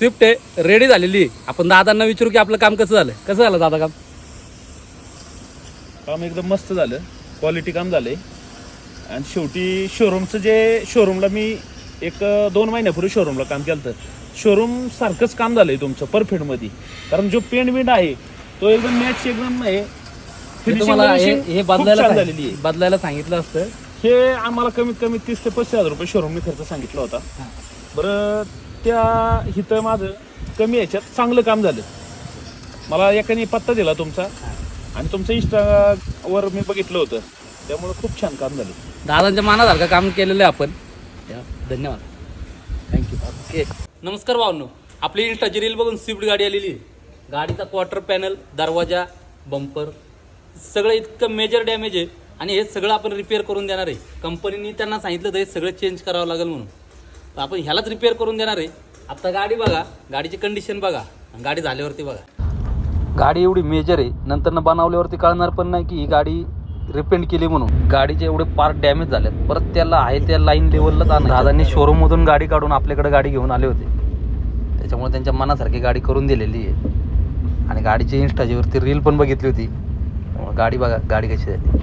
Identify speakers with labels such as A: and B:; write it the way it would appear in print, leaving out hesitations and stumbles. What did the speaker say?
A: Swift आहे ready झालेली आहे. आपण दादांना विचारू की आपलं काम कसं झालं दादा काम?
B: काम एकदम मस्त झालं, क्वालिटी काम झालंय. आणि शेवटी शोरूमला मी 1-2 महिन्यापूर्वी शोरूमला काम केलं. शोरूम सारखंच काम झालंय तुमचं परफेक्ट मध्ये. कारण जो पेंट आहे तो एकदम मॅच एकदम आहे.
A: मी तुम्हाला हे बदलायला सांगितलं असतं.
B: हे आम्हाला कमीत कमी 30 ते 35 रुपये शोरूमने खर्च सांगितला होता. बरं त्या इथं माझं कमी याच्यात चांगलं काम झालं. मला एकाने पत्ता दिला तुमचा आणि तुमचं इंस्टावर मी बघितलं होतं, त्यामुळे खूप छान काम झालं.
A: दादांच्या मानासारखं काम केलेलं आहे आपण. धन्यवाद, थँक्यू. ओके, नमस्कार भावनो. आपली इंस्टाची रील बघून स्विफ्ट गाडी आलेली आहे. गाडीचा क्वार्टर पॅनल, दरवाजा, बंपर सगळं इतकं मेजर डॅमेज आहे आणि हे सगळं आपण रिपेअर करून देणार आहे. कंपनीने त्यांना सांगितलं तर हे सगळं चेंज करावं लागेल म्हणून, तर आपण ह्यालाच रिपेअर करून देणार आहे. आता गाडी बघा, गाडीची कंडिशन बघा, गाडी झाल्यावरती बघा. गाडी एवढी मेजर आहे, नंतर बनवल्यावरती कळणार पण नाही की ही गाडी रिपेंट केली म्हणून. गाडीचे एवढे पार्ट डॅमेज झालेत, परत त्याला आहे त्या लाईन लेवललाच आणलं. दादांनी शोरूममधून गाडी काढून आपल्याकडे गाडी घेऊन आले होते, त्याच्यामुळे त्यांच्या मनासारखी गाडी करून दिलेली आहे. आणि गाडीची इंस्टाच्यावरती रील पण बघितली होती. गाडी बघा, गाडी कशी आहे.